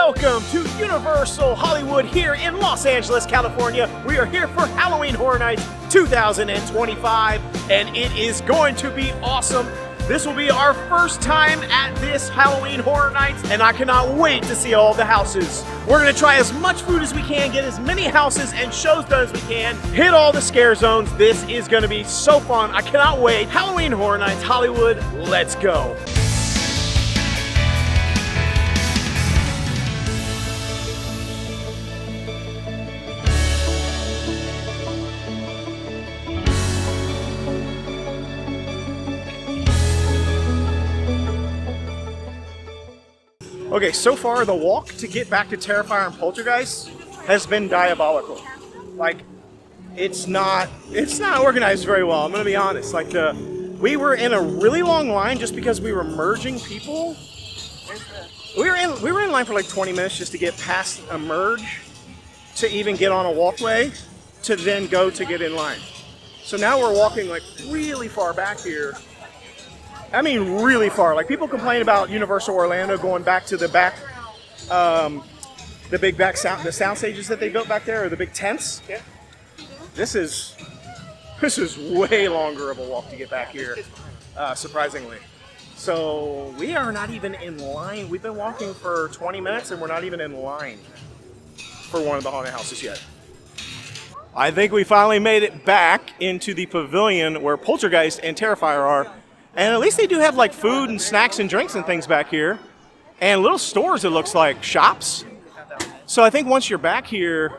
Welcome to Universal Hollywood here in Los Angeles, California. We are here for Halloween Horror Nights 2025, and it is going to be awesome. This will be our first time at this Halloween Horror Nights, and I cannot wait to see all the houses. We're going to try as much food as we can, get as many houses and shows done as we can, hit all the scare zones. This is going to be so fun. I cannot wait. Halloween Horror Nights Hollywood, let's go. Okay, so far the walk to get back to Terrifier and Poltergeist has been diabolical. Like, it's not organized very well. I'm gonna be honest. Like, we were in a really long line just because we were merging people. We were in line for like 20 minutes just to get past a merge to even get on a walkway to then go to get in line. So now we're walking like really far back here. I mean, really far. Like, people complain about Universal Orlando going back to the back, the big back the sound stages that they built back there, or the big tents. Yeah. This is way longer of a walk to get back here, surprisingly. So we are not even in line. We've been walking for 20 minutes, and we're not even in line for one of the haunted houses yet. I think we finally made it back into the pavilion where Poltergeist and Terrifier are. And at least they do have like food and snacks and drinks and things back here. And little stores, it looks like, shops. So I think once you're back here,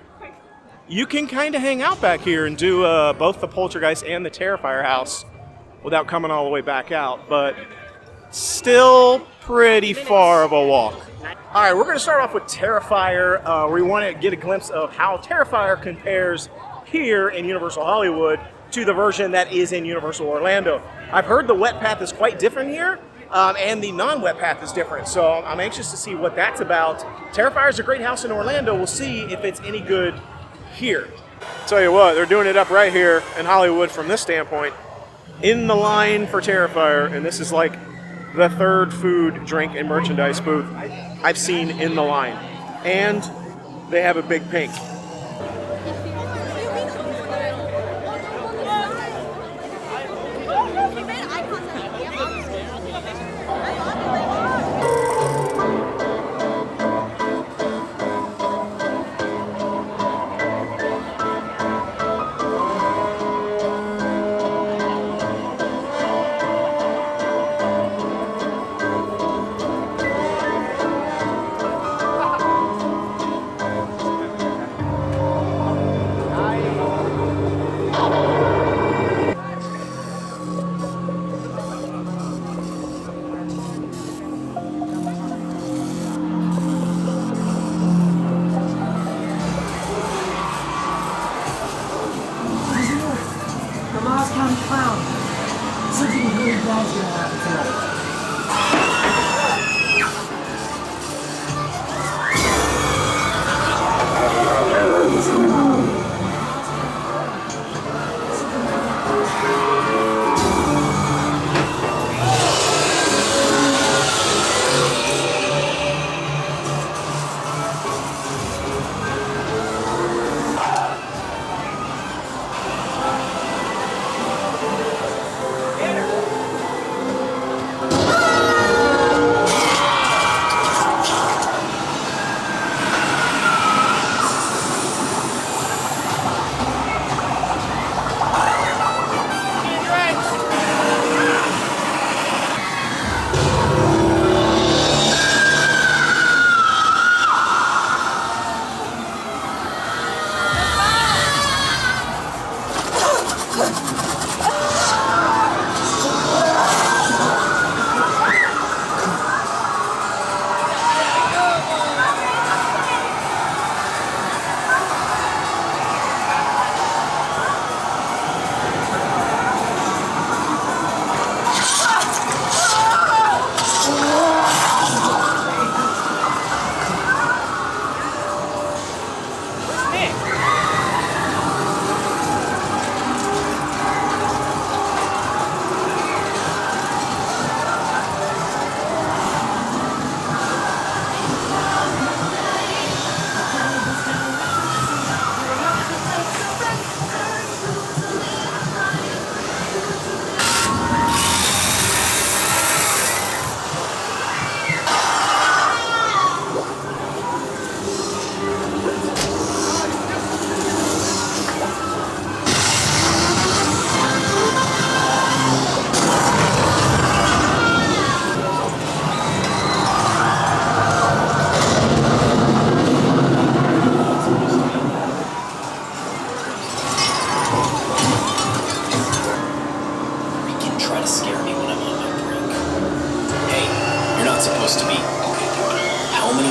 you can kind of hang out back here and do both the Poltergeist and the Terrifier house without coming all the way back out. But still pretty far of a walk. All right, we're going to start off with Terrifier. We want to get a glimpse of how Terrifier compares here in Universal Hollywood to the version that is in Universal Orlando. I've heard the wet path is quite different here, and the non-wet path is different, so I'm anxious to see what that's about. Terrifier is a great house in Orlando. We'll see if it's any good here. Tell you what, they're doing it up right here in Hollywood from this standpoint, in the line for Terrifier, and this is like the third food, drink, and merchandise booth I've seen in the line. And they have a big pink.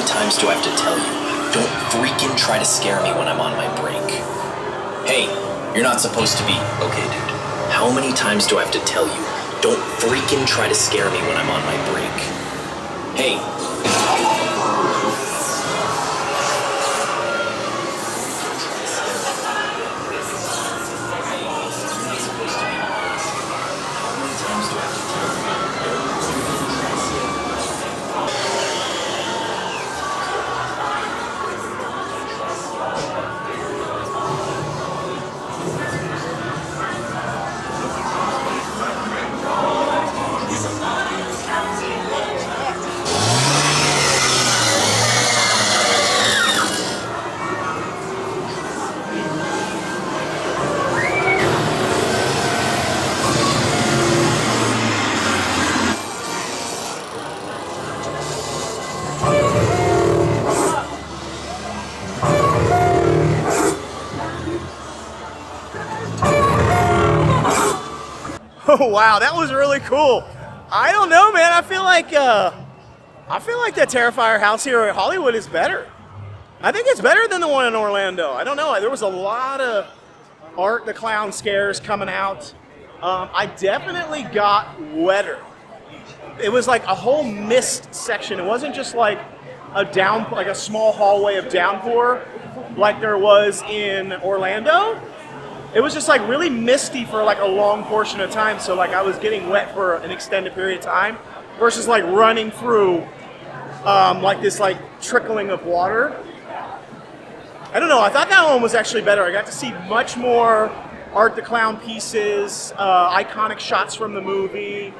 times do I have to tell you? Don't freaking try to scare me when I'm on my break. Hey, you're not supposed to be. Okay, dude. How many times do I have to tell you? Don't freaking try to scare me when I'm on my break. Hey. Oh wow, that was really cool. I don't know, man. I feel like the Terrifier house here at Hollywood is better. I think it's better than the one in Orlando. I don't know. There was a lot of Art the Clown scares coming out. I definitely got wetter. It was like a whole mist section. It wasn't just like a small hallway of downpour like there was in Orlando. It was just like really misty for like a long portion of time. So like I was getting wet for an extended period of time versus like running through like this like trickling of water. I don't know. I thought that one was actually better. I got to see much more Art the Clown pieces, iconic shots from the movie.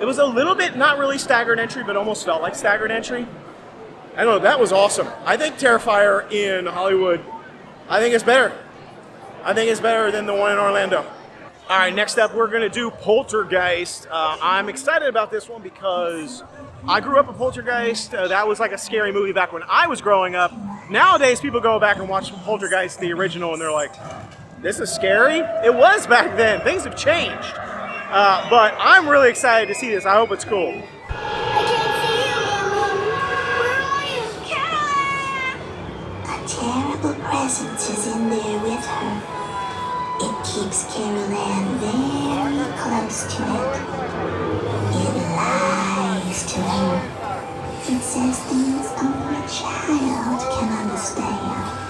It was a little bit not really staggered entry, but almost felt like staggered entry. I don't know. That was awesome. I think Terrifier in Hollywood, I think it's better. I think it's better than the one in Orlando. All right, next up we're gonna do Poltergeist. I'm excited about this one because I grew up with Poltergeist. That was like a scary movie back when I was growing up. Nowadays people go back and watch Poltergeist, the original, and they're like, this is scary? It was back then. Things have changed. But I'm really excited to see this. I hope it's cool. A terrible presence is in there with her. It keeps Carol Ann very close to it. It lies to her. It says things only a child can understand.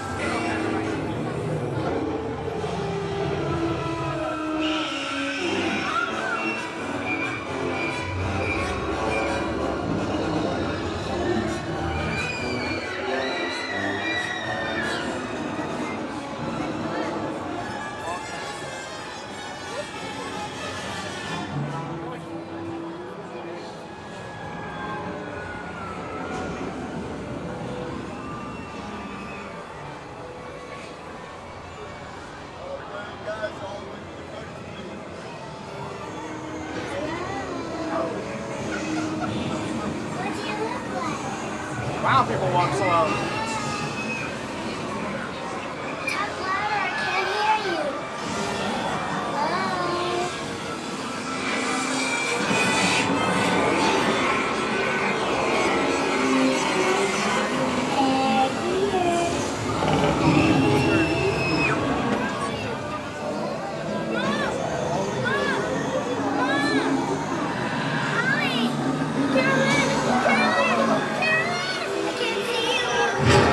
Wow, people walk slow. Talk louder, I can't hear you. Carolyn! I can't see you!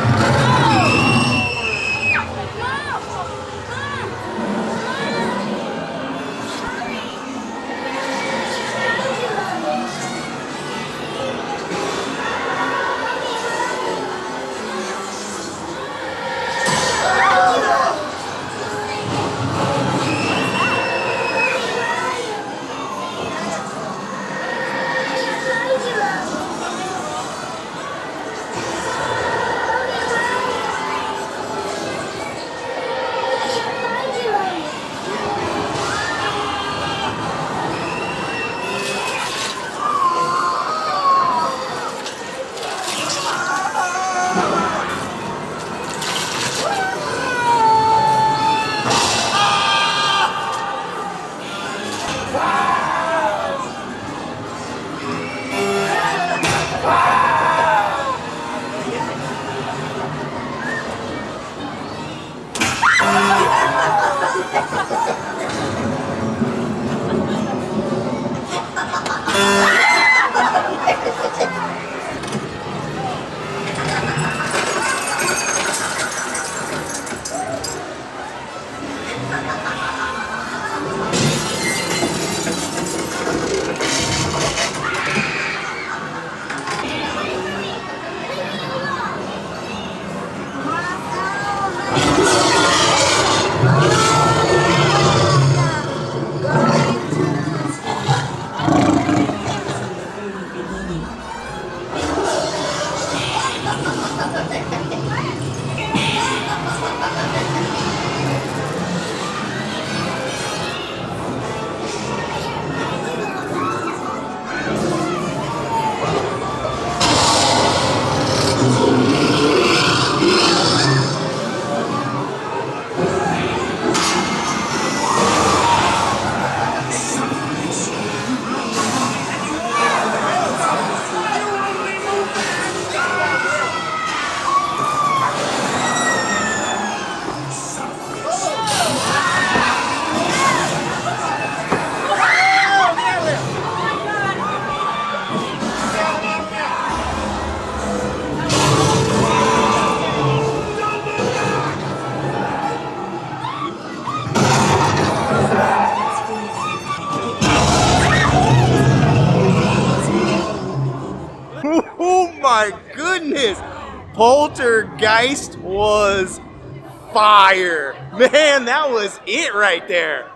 Oh my goodness! Poltergeist was fire. Man, that was it right there.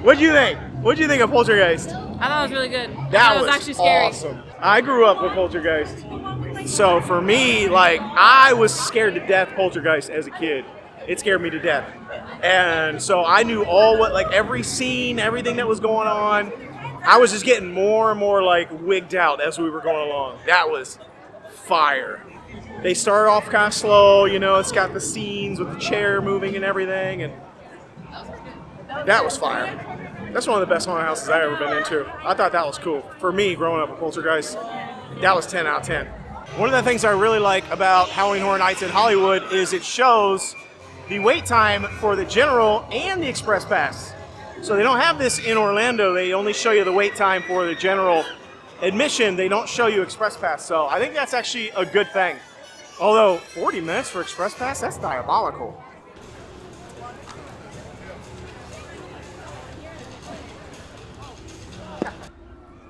What'd you think? What'd you think of Poltergeist? I thought it was really good. That it was actually scary. Awesome. I grew up with Poltergeist. So for me, like, I was scared to death Poltergeist as a kid. It scared me to death. And so I knew every scene, everything that was going on. I was just getting more and more like wigged out as we were going along. That was fire. They started off kind of slow, you know, it's got the scenes with the chair moving and everything, and that was fire. That's one of the best haunted houses I've ever been into. I thought that was cool. For me, growing up with Poltergeist, that was 10 out of 10. One of the things I really like about Halloween Horror Nights in Hollywood is it shows the wait time for the general and the express pass. So they don't have this in Orlando. They only show you the wait time for the general admission. They don't show you express pass. So I think that's actually a good thing. Although 40 minutes for express pass, that's diabolical.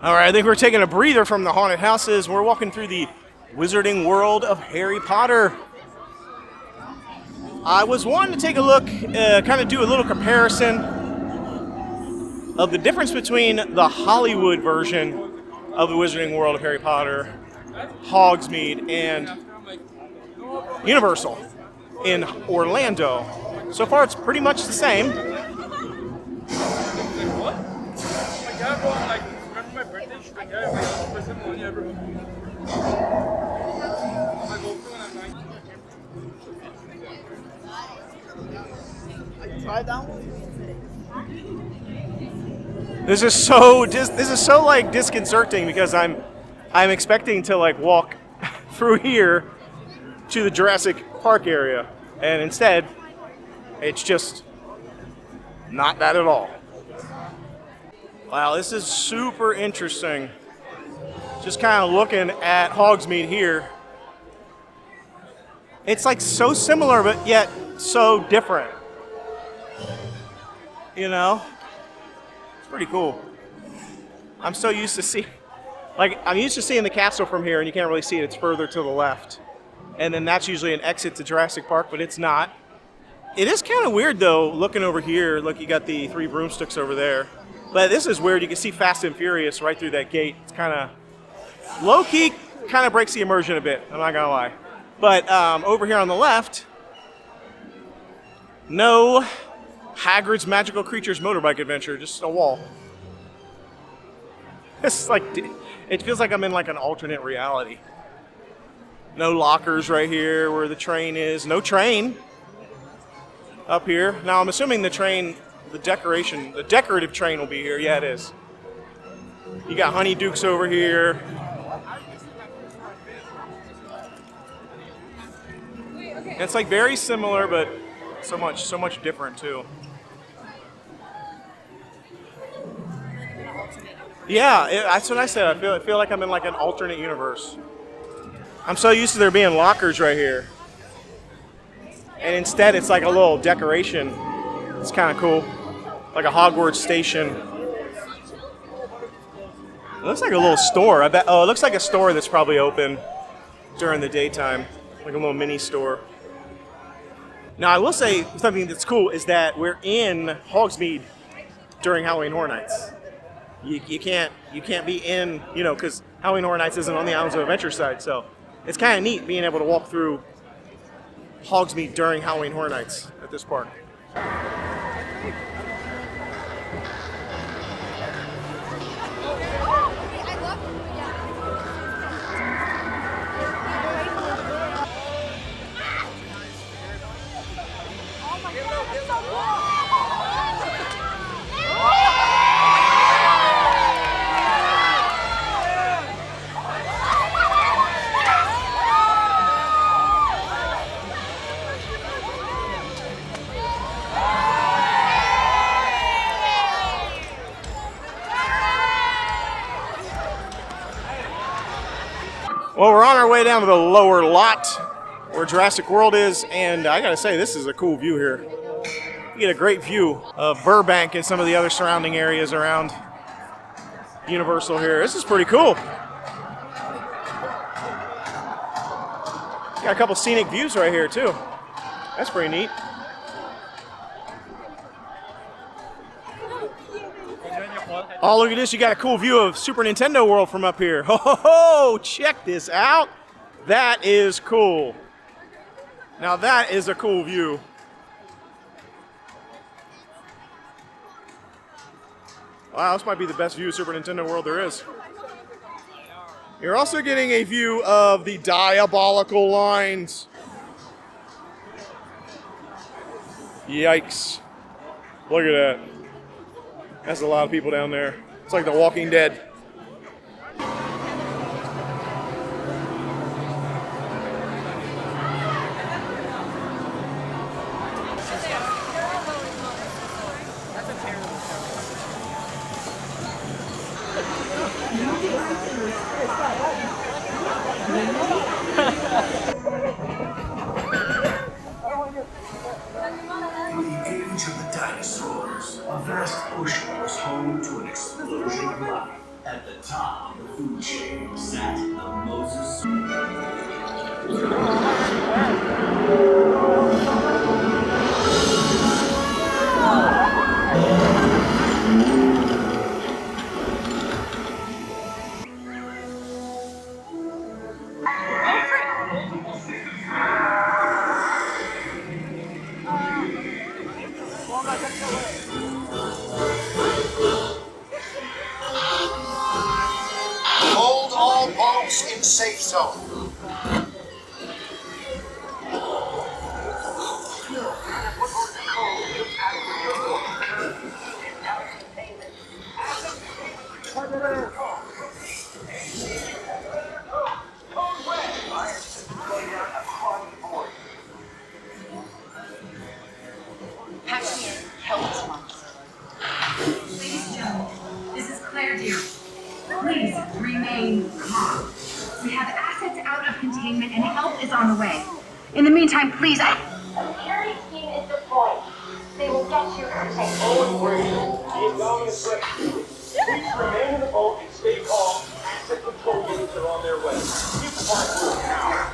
All right, I think we're taking a breather from the haunted houses. We're walking through the wizarding world of Harry Potter. I was wanting to take a look, kind of do a little comparison of the difference between the Hollywood version of the wizarding world of Harry Potter, Hogsmeade, and Universal in Orlando. So far, it's pretty much the same. This is so like disconcerting because I'm expecting to like walk through here to the Jurassic Park area, and instead it's just not that at all. Wow, this is super interesting. Just kind of looking at Hogsmeade here. It's like so similar but yet so different. You know? It's pretty cool. I'm so used to seeing the castle from here, and you can't really see it. It's further to the left. And then that's usually an exit to Jurassic Park, but it's not. It is kind of weird, though, looking over here. Look, you got the 3 broomsticks over there. But this is weird. You can see Fast and Furious right through that gate. It's kind of low-key, kind of breaks the immersion a bit. I'm not going to lie. But over here on the left, no Hagrid's Magical Creatures motorbike adventure, just a wall. It's like, it feels like I'm in like an alternate reality. No lockers right here where the train is. No train up here. Now I'm assuming the train, the decorative train will be here. Yeah, it is. You got Honeydukes over here. And it's like very similar, but so much different too. Yeah, that's what I said. I feel like I'm in like an alternate universe. I'm so used to there being lockers right here. And instead it's like a little decoration. It's kind of cool. Like a Hogwarts station. It looks like a little store. I bet. Oh, it looks like a store that's probably open during the daytime. Like a little mini store. Now, I will say something that's cool is that we're in Hogsmeade during Halloween Horror Nights. You can't be in, you know, because Halloween Horror Nights isn't on the Islands of Adventure side. So it's kind of neat being able to walk through Hogsmeade during Halloween Horror Nights at this park. Well, we're on our way down to the lower lot where Jurassic World is, and I gotta say, this is a cool view here. You get a great view of Burbank and some of the other surrounding areas around Universal here. This is pretty cool. Got a couple scenic views right here, too. That's pretty neat. Oh, look at this. You got a cool view of Super Nintendo World from up here. Ho, ho, ho! Check this out. That is cool. Now that is a cool view. Wow, this might be the best view of Super Nintendo World there is. You're also getting a view of the diabolical lines. Yikes. Look at that. That's a lot of people down there. It's like The Walking Dead. A vast ocean was home to an explosion of life. At the top of the food chain sat the Moses. Hold all boats in safe zone. Ladies and gentlemen, this is Claire Deer. Please remain calm. We have assets out of containment and help is on the way. In the meantime, please, A security team is deployed. They will get you protected. Owen Brady, the inbound is ready. Please remain in the boat and stay calm. Asset control units are on their way. Keep the park moving now.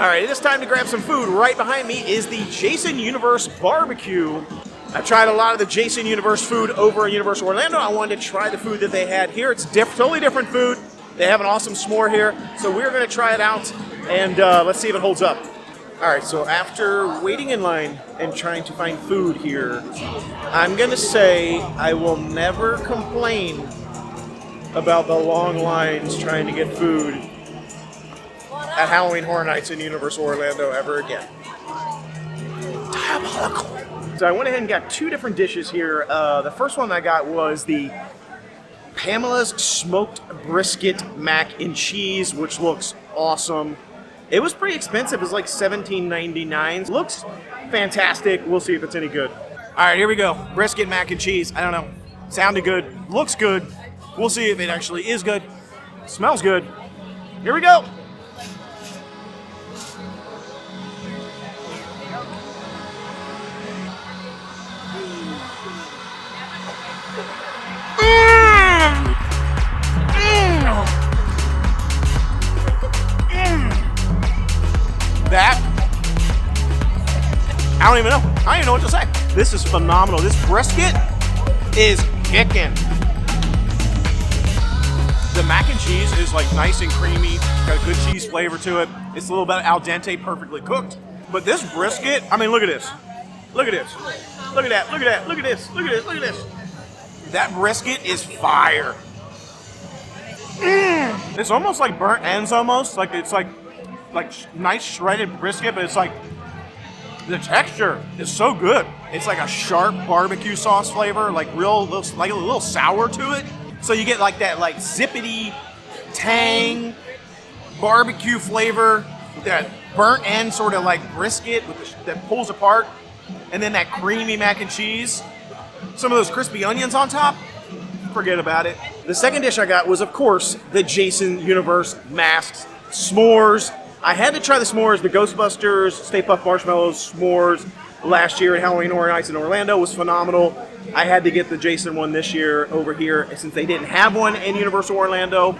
right, it is time to grab some food. Right behind me is the Jason Universe Barbecue. I tried a lot of the Jason Universe food over in Universal Orlando. I wanted to try the food that they had here. It's totally different food. They have an awesome s'more here, so we're going to try it out, and let's see if it holds up. All right, so after waiting in line and trying to find food here, I'm going to say I will never complain about the long lines trying to get food at Halloween Horror Nights in Universal Orlando ever again. Diabolical. So I went ahead and got two different dishes here. The first one I got was the Pamela's Smoked Brisket Mac and Cheese, which looks awesome. It was pretty expensive. It was like $17.99. Looks fantastic. We'll see if it's any good. All right, here we go. Brisket mac and cheese. I don't know. Sounded good. Looks good. We'll see if it actually is good. Smells good. Here we go. That, I don't even know. I don't even know what to say. This is phenomenal. This brisket is kicking. The mac and cheese is like nice and creamy, got a good cheese flavor to it. It's a little bit al dente, perfectly cooked. But this brisket, I mean, look at this. Look at this. Look at that. Look at that. Look at this. Look at this. Look at this. That brisket is fire. It's almost like burnt ends almost. Like it's like nice shredded brisket, but it's like the texture is so good. It's like a sharp barbecue sauce flavor, like like a little sour to it. So you get like that like zippity tang barbecue flavor, that burnt end sort of like brisket that pulls apart, and then that creamy mac and cheese. Some of those crispy onions on top. Forget about it. The second dish I got was, of course, the Jason Universe masks s'mores. I had to try the s'mores, the Ghostbusters Stay Puft Marshmallows s'mores last year at Halloween Horror Nights in Orlando. Was phenomenal. I had to get the Jason one this year over here since they didn't have one in Universal Orlando.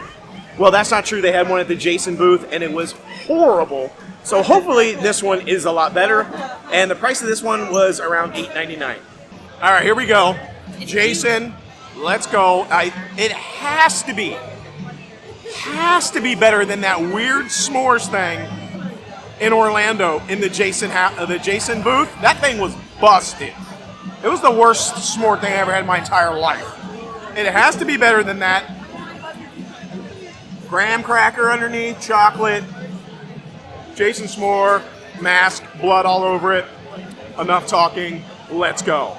Well, that's not true. They had one at the Jason booth, and it was horrible. So hopefully this one is a lot better. And the price of this one was around $8.99. All right, here we go. Jason, let's go. It has to be better than that weird s'mores thing in Orlando in the Jason booth. That thing was busted. It was the worst s'more thing I ever had in my entire life. It has to be better than that. Graham cracker underneath, chocolate, Jason s'more, mask, blood all over it. Enough talking. Let's go.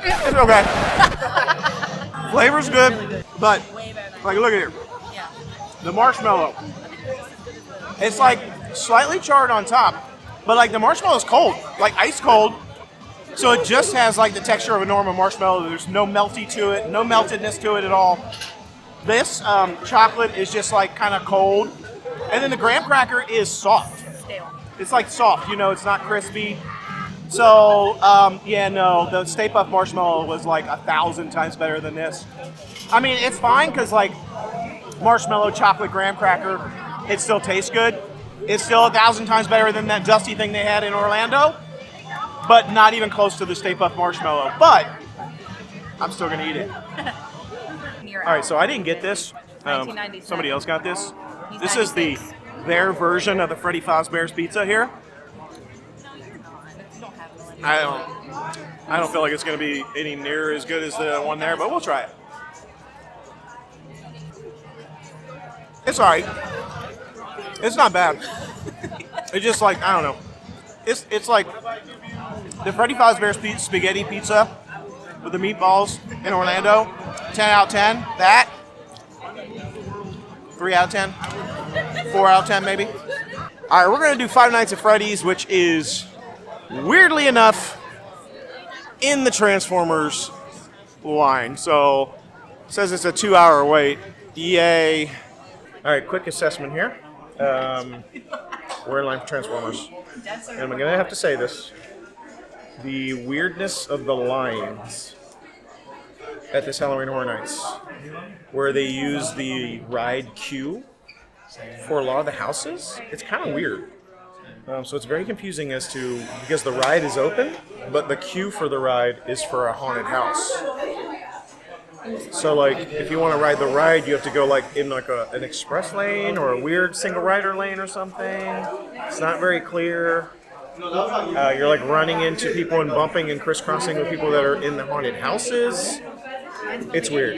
It's okay. Flavor's good, but like look at here. The marshmallow. It's like slightly charred on top, but like the marshmallow's cold, like ice cold. So it just has like the texture of a normal marshmallow. There's no melty to it, no meltedness to it at all. This chocolate is just like kind of cold, and then the graham cracker is soft. It's like soft, you know, it's not crispy. So, yeah, no, the Stay Puft Marshmallow was like 1,000 times better than this. I mean, it's fine because like marshmallow, chocolate, graham cracker, it still tastes good. It's still 1,000 times better than that dusty thing they had in Orlando, but not even close to the Stay Puft Marshmallow. But I'm still gonna eat it. All right, so I didn't get this. Somebody else got this. This is their version of the Freddy Fazbear's Pizza here. I don't feel like it's going to be any near as good as the one there, but we'll try it. It's all right. It's not bad. It's just like, I don't know. It's like the Freddy Fazbear's Spaghetti Pizza with the meatballs in Orlando. 10 out of 10. That. 3 out of 10. 4 out of 10 maybe. All right, we're going to do Five Nights at Freddy's, which is weirdly enough in the Transformers line. So it says it's a 2-hour wait. Yay. All right, quick assessment here. We're in line for Transformers. And I'm gonna have to say this. The weirdness of the lines at this Halloween Horror Nights, where they use the ride queue for a lot of the houses, it's kind of weird. So it's very confusing as to, because the ride is open, but the queue for the ride is for a haunted house. So like, if you want to ride the ride, you have to go like in like an express lane or a weird single rider lane or something. It's not very clear. You're like running into people and bumping and crisscrossing with people that are in the haunted houses. It's weird.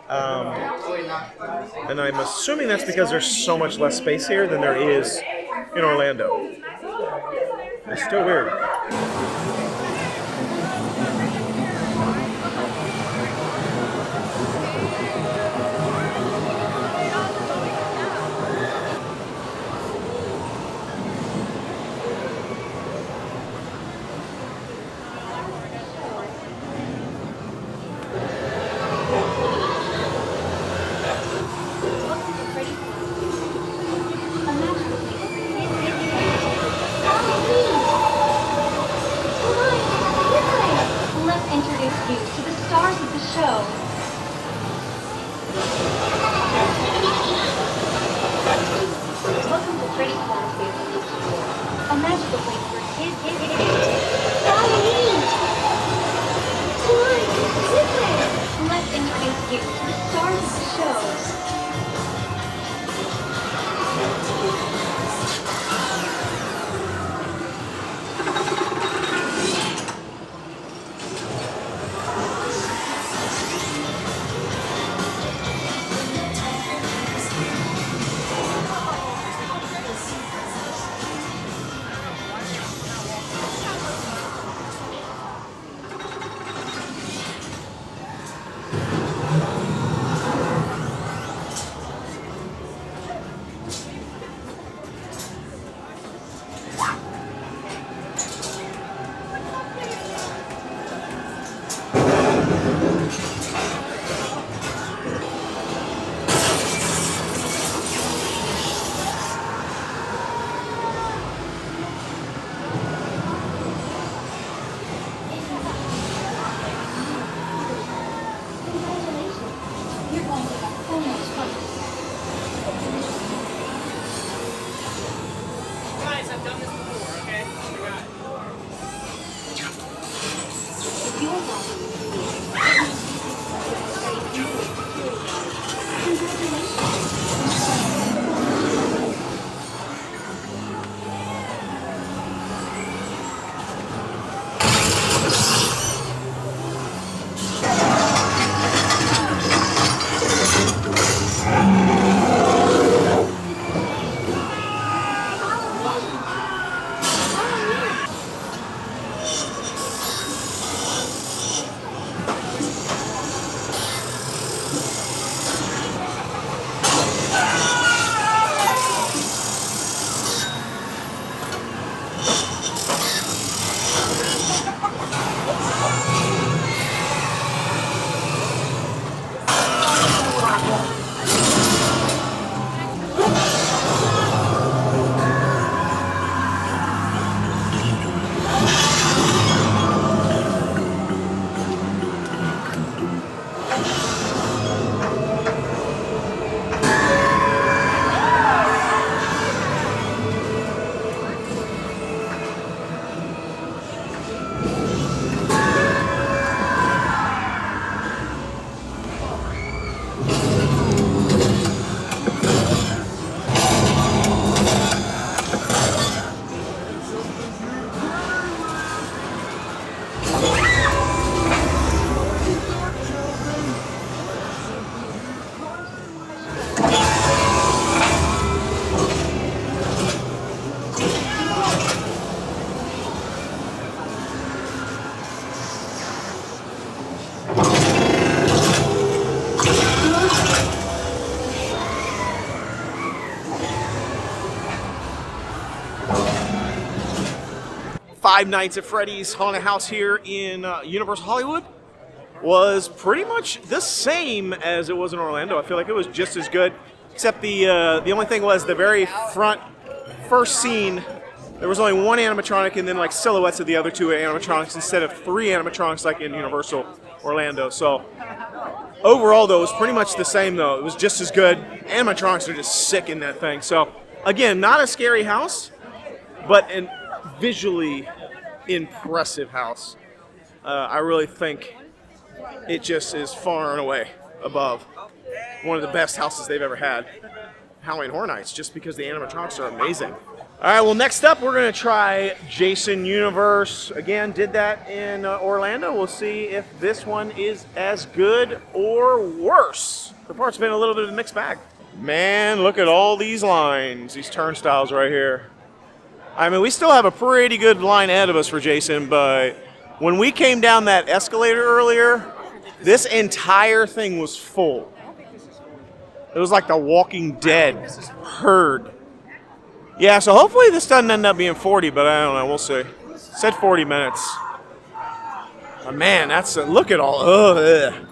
And I'm assuming that's because there's so much less space here than there is in Orlando. It's still weird. Let's introduce you to the stars of the show. Welcome to Freddy a magical place for Halloween! Let's introduce you to the stars of the show. Five Nights at Freddy's Haunted House here in Universal Hollywood was pretty much the same as it was in Orlando. I feel like it was just as good, except the only thing was the very front first scene, there was only one animatronic and then like silhouettes of the other two animatronics instead of 3 animatronics like in Universal Orlando. So overall, though, it was pretty much the same, though. It was just as good. Animatronics are just sick in that thing. So, again, not a scary house, but a visually impressive house. I really think it just is far and away above one of the best houses they've ever had. Halloween Horror Nights, just because the animatronics are amazing. All right, well, next up, we're going to try Jason Universe. Again, did that in Orlando. We'll see if this one is as good or worse. So far, it's been a little bit of a mixed bag. Man, look at all these lines, these turnstiles right here. I mean, we still have a pretty good line ahead of us for Jason, but when we came down that escalator earlier, this entire thing was full. It was like the Walking Dead herd. Yeah, so hopefully this doesn't end up being 40, but I don't know. We'll see. It said 40 minutes. But man, that's look at all. Ugh.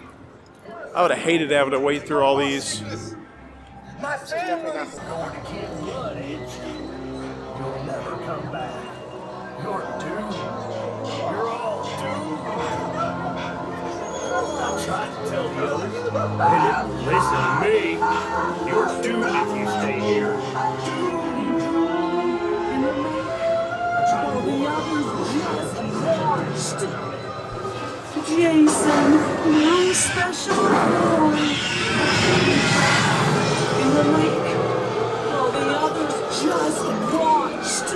I would have hated having to wait through all these. My family's going to kill blood, ain't you? You'll never come back. You're doomed. You're all doomed. I tried to tell the others. They didn't listen to me. You're doomed if you stay here. Doomed. Jason, my special boy. In the lake, while the others just watched.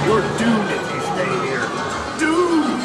You're doomed if you stay here. Doomed!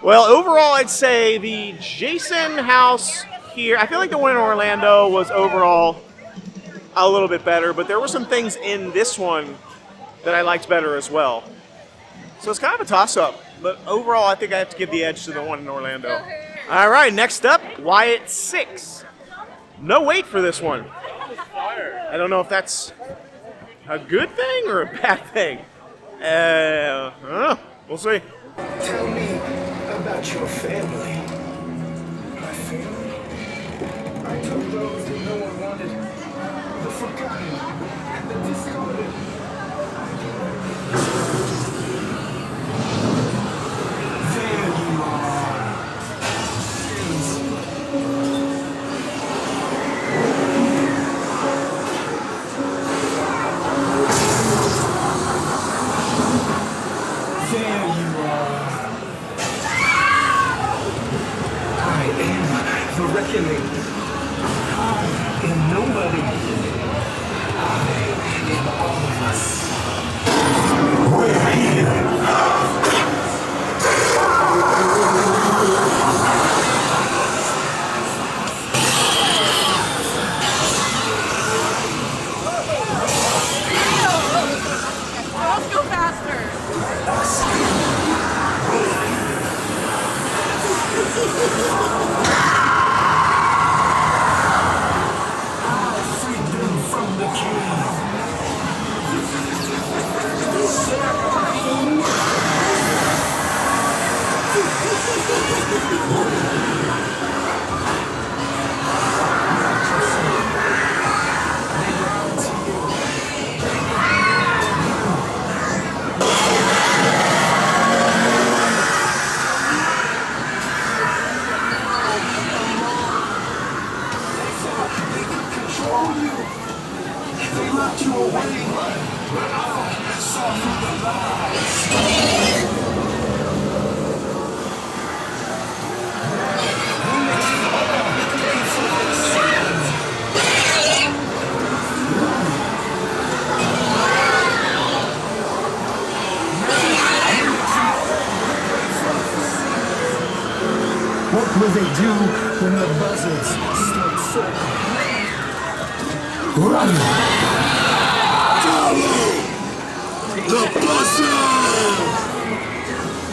Well, overall, I'd say the Jason house here, I feel like the one in Orlando was overall a little bit better, but there were some things in this one that I liked better as well. So it's kind of a toss-up, but overall, I think I have to give the edge to the one in Orlando. All right, next up, Wyatt Six. No wait for this one. I don't know if that's a good thing or a bad thing. We'll see. Tell me about your family. My family? I told those that no one wanted, the forgotten, and the discarded. Let's go faster. What will they do when the buzzards start circling? Run! The buzzard!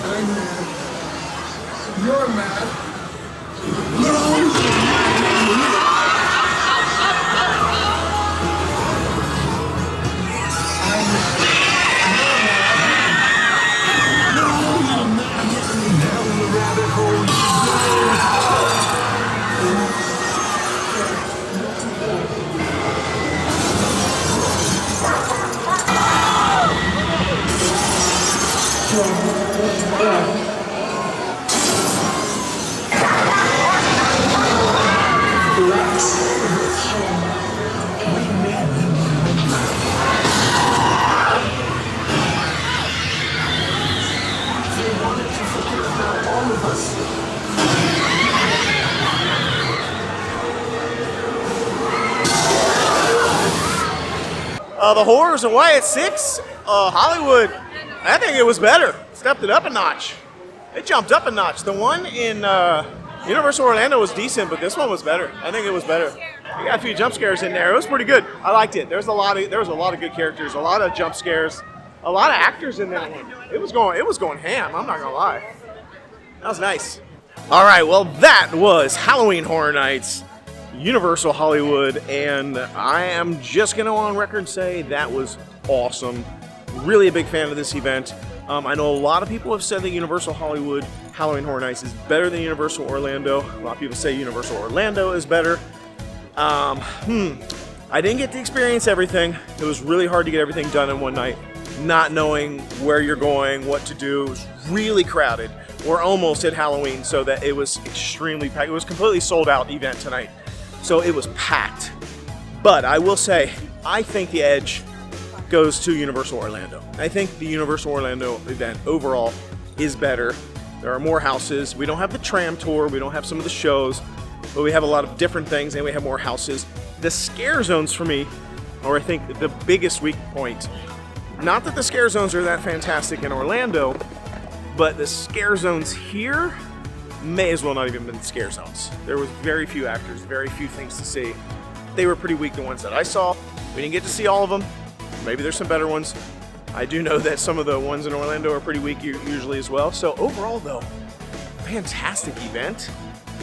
I'm mad. You're mad. The horrors of Wyatt Six, Hollywood, I think it was better. Stepped it up a notch. It jumped up a notch. The one in Universal Orlando was decent, but this one was better. I think it was better. We got a few jump scares in there. It was pretty good. I liked it. There was a lot of good characters, a lot of jump scares, a lot of actors in that one. It was going ham. I'm not gonna lie. That was nice. All right, well that was Halloween Horror Nights, Universal Hollywood, and I am just gonna on record say that was awesome. Really a big fan of this event. I know a lot of people have said that Universal Hollywood Halloween Horror Nights is better than Universal Orlando. A lot of people say Universal Orlando is better. I didn't get to experience everything. It was really hard to get everything done in one night. Not knowing where you're going, what to do. It was really crowded. We're almost at Halloween, so that it was extremely packed. It was a completely sold out event tonight. So it was packed. But I will say, I think the edge goes to Universal Orlando. I think the Universal Orlando event overall is better. There are more houses. We don't have the tram tour. We don't have some of the shows. But we have a lot of different things, and we have more houses. The scare zones for me are, I think, the biggest weak point. Not that the scare zones are that fantastic in Orlando, but the scare zones here may as well not even been scare zones. There was very few actors, very few things to see. They were pretty weak, the ones that I saw. We didn't get to see all of them. Maybe there's some better ones. I do know that some of the ones in Orlando are pretty weak usually as well. So overall though, fantastic event.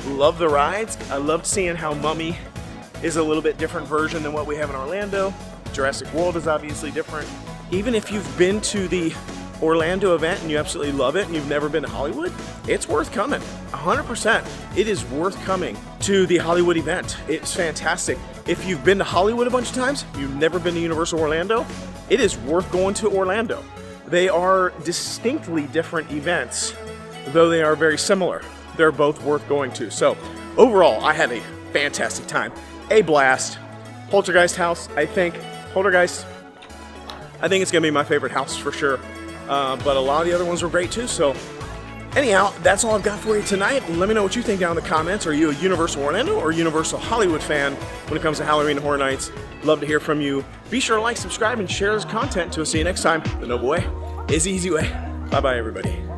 Love the rides. I loved seeing how Mummy is a little bit different version than what we have in Orlando. Jurassic World is obviously different. Even if you've been to the Orlando event and you absolutely love it and you've never been to Hollywood, it's worth coming. 100%. It is worth coming to the Hollywood event. It's fantastic. If you've been to Hollywood a bunch of times, you've never been to Universal Orlando, it is worth going to Orlando. They are distinctly different events, though they are very similar. They're both worth going to. So overall, I had a fantastic time. A blast. Poltergeist house, I think it's gonna be my favorite house for sure. But a lot of the other ones were great too. So anyhow, that's all I've got for you tonight. Let me know what you think down in the comments. Are you a Universal Orlando or Universal Hollywood fan when it comes to Halloween Horror Nights? Love to hear from you. Be sure to like, subscribe, and share this content. Till see you next time. The Noble Way is the easy way. Bye-bye, everybody.